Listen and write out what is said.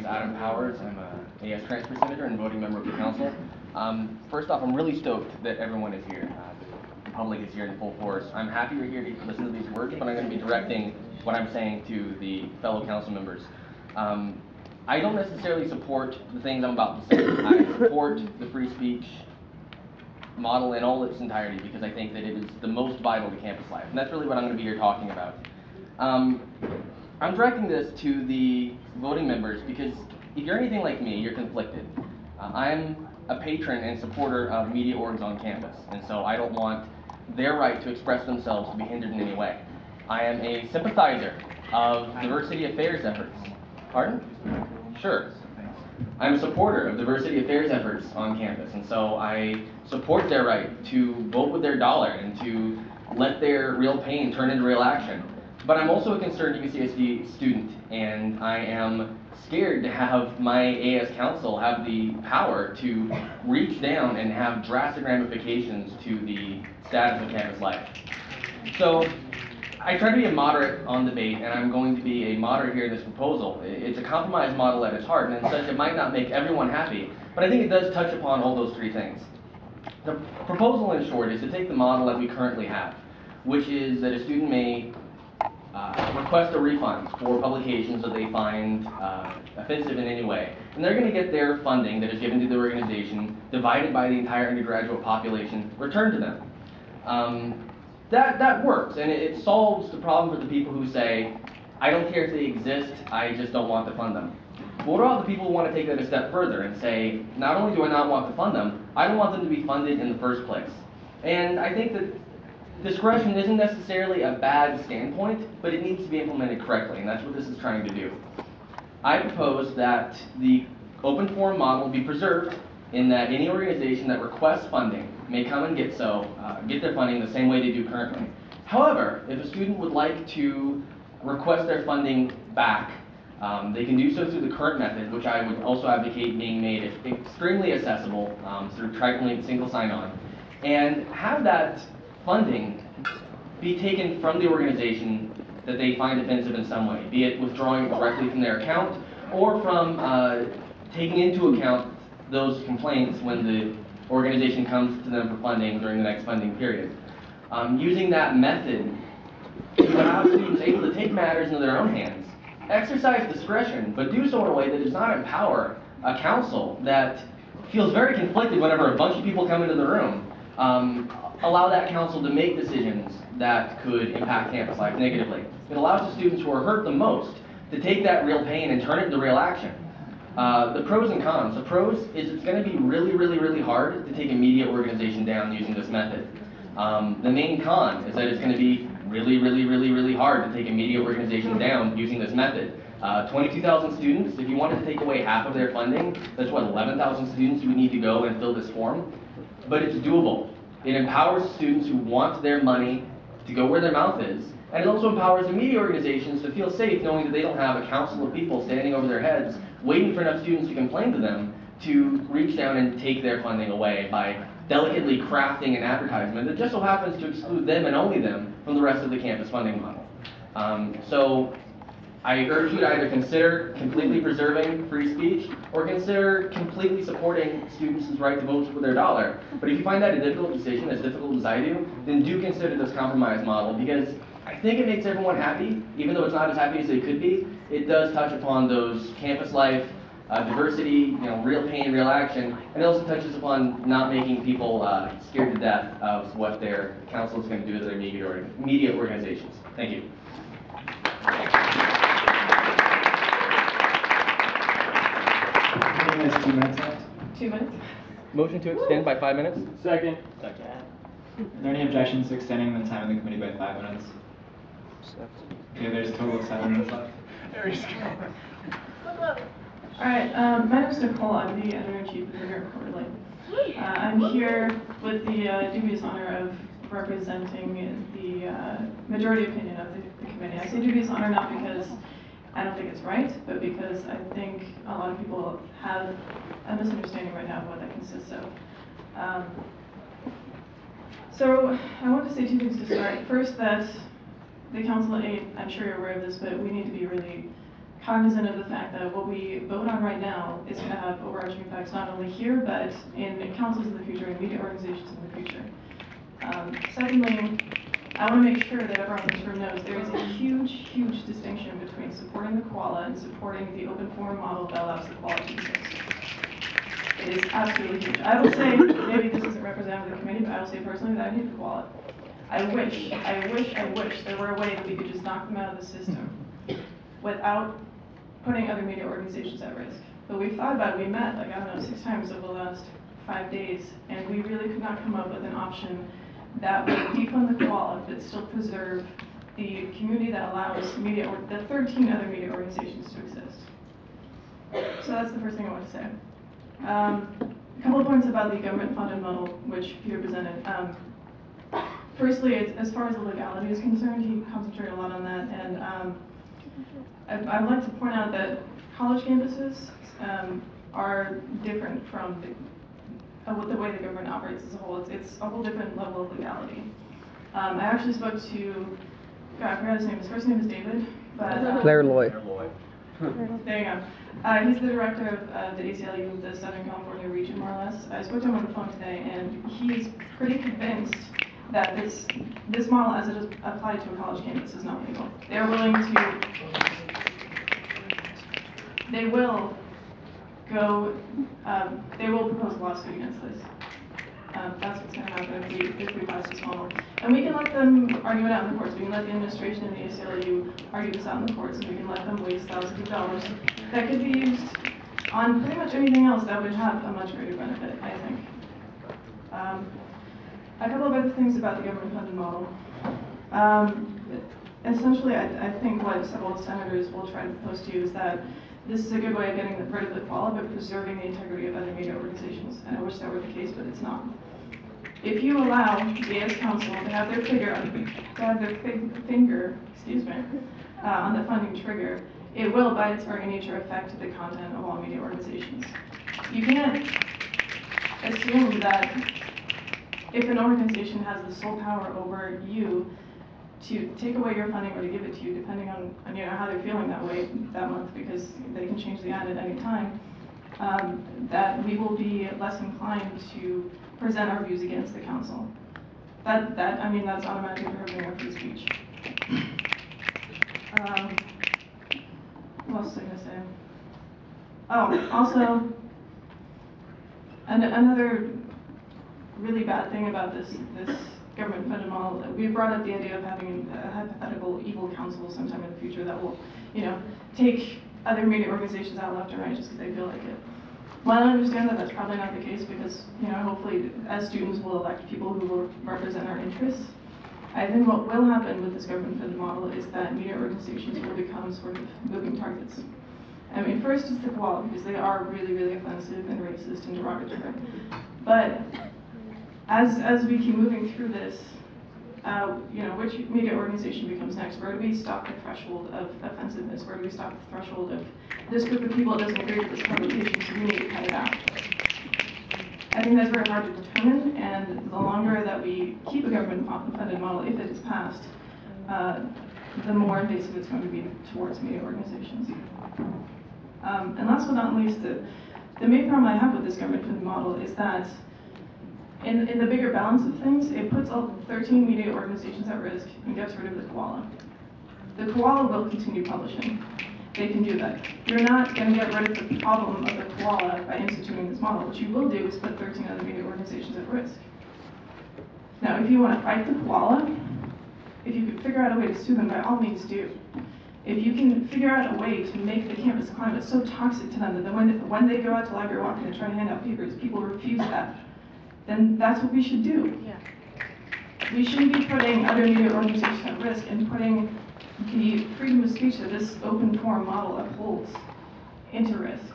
is Adam Powers. I'm a AS transfer senator and voting member of the council. First off, I'm really stoked that everyone is here. The public is here in full force. I'm happy you're here to listen to these words, but I'm going to be directing what I'm saying to the fellow council members. I don't necessarily support the things I'm about to say. I support the free speech model in all its entirety because I think that it is the most vital to campus life, and that's really what I'm going to be here talking about. I'm directing this to the voting members because if you're anything like me, you're conflicted. I'm a patron and supporter of media orgs on campus, and so I don't want their right to express themselves to be hindered in any way. I am a sympathizer of diversity affairs efforts. Pardon? Sure. I'm a supporter of diversity affairs efforts on campus, and so I support their right to vote with their dollar and to let their real pain turn into real action. But I'm also a concerned UCSD student, and I am scared to have my AS council have the power to reach down and have drastic ramifications to the status of campus life. So I try to be a moderate on debate, and I'm going to be a moderate here in this proposal. It's a compromise model at its heart, and in such it might not make everyone happy, but I think it does touch upon all those three things. The proposal, in short, is to take the model that we currently have, which is that a student may request a refund for publications that they find offensive in any way. And they're going to get their funding that is given to the organization, divided by the entire undergraduate population, returned to them. That works, and it solves the problem for the people who say, I don't care if they exist, I just don't want to fund them. But what about the people who want to take that a step further and say, not only do I not want to fund them, I don't want them to be funded in the first place. And I think that discretion isn't necessarily a bad standpoint, but it needs to be implemented correctly, and that's what this is trying to do. I propose that the open forum model be preserved in that any organization that requests funding may come and get their funding the same way they do currently. However, if a student would like to request their funding back, they can do so through the current method, which I would also advocate being made extremely accessible through TriCollect single sign-on, and have that funding be taken from the organization that they find offensive in some way, be it withdrawing directly from their account or from taking into account those complaints when the organization comes to them for funding during the next funding period. Using that method to allow students able to take matters into their own hands, exercise discretion, but do so in a way that does not empower a council that feels very conflicted whenever a bunch of people come into the room. Allow that council to make decisions that could impact campus life negatively. It allows the students who are hurt the most to take that real pain and turn it into real action. The pros and cons. The pros is it's going to be really hard to take a media organization down using this method. The main con is that it's going to be really hard to take a media organization down using this method. 22,000 students, if you wanted to take away half of their funding, that's what, 11,000 students you would need to go and fill this form? But it's doable. It empowers students who want their money to go where their mouth is, and it also empowers the media organizations to feel safe knowing that they don't have a council of people standing over their heads waiting for enough students to complain to them to reach down and take their funding away by delicately crafting an advertisement that just so happens to exclude them and only them from the rest of the campus funding model. So I urge you to either consider completely preserving free speech or consider completely supporting students' right to vote with their dollar. But if you find that a difficult decision, as difficult as I do, then do consider this compromise model, because I think it makes everyone happy, even though it's not as happy as they could be. It does touch upon those campus life, diversity, real pain, real action, and it also touches upon not making people scared to death of what their council is going to do to their media organizations. Thank you. I think there's 2 minutes left. 2 minutes? Motion to extend by 5 minutes? Second. Second. Are there any objections to extending the time of the committee by 5 minutes? Okay, there's a total of 7 minutes left. Alright, my name is Nicole. I'm the editor-in-chief of the New York Quarterly. I'm here with the dubious honor of representing the majority opinion of the committee. I say dubious honor not because I don't think it's right, but because I think a lot of people have a misunderstanding right now of what that consists of. So I want to say 2 things to start. First, that the council, I'm sure you're aware of this, but we need to be really cognizant of the fact that what we vote on right now is going to have overarching effects not only here, but in councils in the future and media organizations in the future. Secondly, I want to make sure that everyone in this room knows there is a huge, huge distinction between supporting the koala and supporting the open forum model that allows the koala to exist. It is absolutely huge. I will say, maybe this isn't representative of the committee, but I will say personally that I hate the koala. I wish there were a way that we could just knock them out of the system without putting other media organizations at risk. But we've thought about it. We met, like, I don't know, 6 times over the last 5 days, and we really could not come up with an option that would defund the koala but still preserve the community that allows media, or the 13 other media organizations to exist. So that's the first thing I want to say. A couple of points about the government-funded model, which Peter presented. Firstly, as far as the legality is concerned, he concentrated a lot on that, and I would like to point out that college campuses are different from the way the government operates as a whole. It's a whole different level of legality. I actually spoke to, God, I forgot his name. His first name is David, but Claire Lloyd. There you go. He's the director of the ACLU, the Southern California region, more or less. I spoke to him on the phone today, and he's pretty convinced that this model, as it is applied to a college campus, is not legal. They're willing to. They will go. They will propose a lawsuit against this. That's what's going to happen if we pass this model. And we can let them argue it out in the courts. We can let the administration and the ACLU argue this out in the courts, and we can let them waste thousands of dollars that could be used on pretty much anything else that would have a much greater benefit, I think. A couple of other things about the government-funded model. Essentially, I think what several senators will try to propose to you is that this is a good way of getting rid of the koala, but preserving the integrity of other media organizations. And I wish that were the case, but it's not. If you allow the AS Council to have their finger, on the funding trigger, it will, by its very nature, affect the content of all media organizations. You can't assume that if an organization has the sole power over you to take away your funding or to give it to you, depending on how they're feeling that way that month, because they can change the ad at any time, that we will be less inclined to present our views against the council. That's automatically prohibiting our free speech. What else was I going to say? Oh, also, another really bad thing about this government-funded model, that we brought up the idea of having a hypothetical evil council sometime in the future that will, take other media organizations out left and right just because they feel like it. While I understand that that's probably not the case, because, hopefully as students we'll elect people who will represent our interests, I think what will happen with this government-funded model is that media organizations will become sort of moving targets. I mean, first it's the koala, because they are really, really offensive and racist and derogatory. But as we keep moving through this, which media organization becomes next? Where do we stop the threshold of offensiveness? Where do we stop the threshold of this group of people that doesn't agree with this publication, so we need to cut it out? I think that's very hard to determine, and the longer that we keep a government-funded model, if it is passed, the more invasive it's going to be towards media organizations. And last but not least, the main problem I have with this government-funded model is that in the bigger balance of things, it puts all 13 media organizations at risk and gets rid of the koala. The koala will continue publishing. They can do that. You're not going to get rid of the problem of the koala by instituting this model. What you will do is put 13 other media organizations at risk. Now, if you want to fight the koala, if you can figure out a way to sue them, by all means do. If you can figure out a way to make the campus climate so toxic to them that when they go out to library walking and try to hand out papers, people refuse that, then that's what we should do. Yeah. We shouldn't be putting other media organizations at risk and putting the freedom of speech that this open forum model upholds into risk.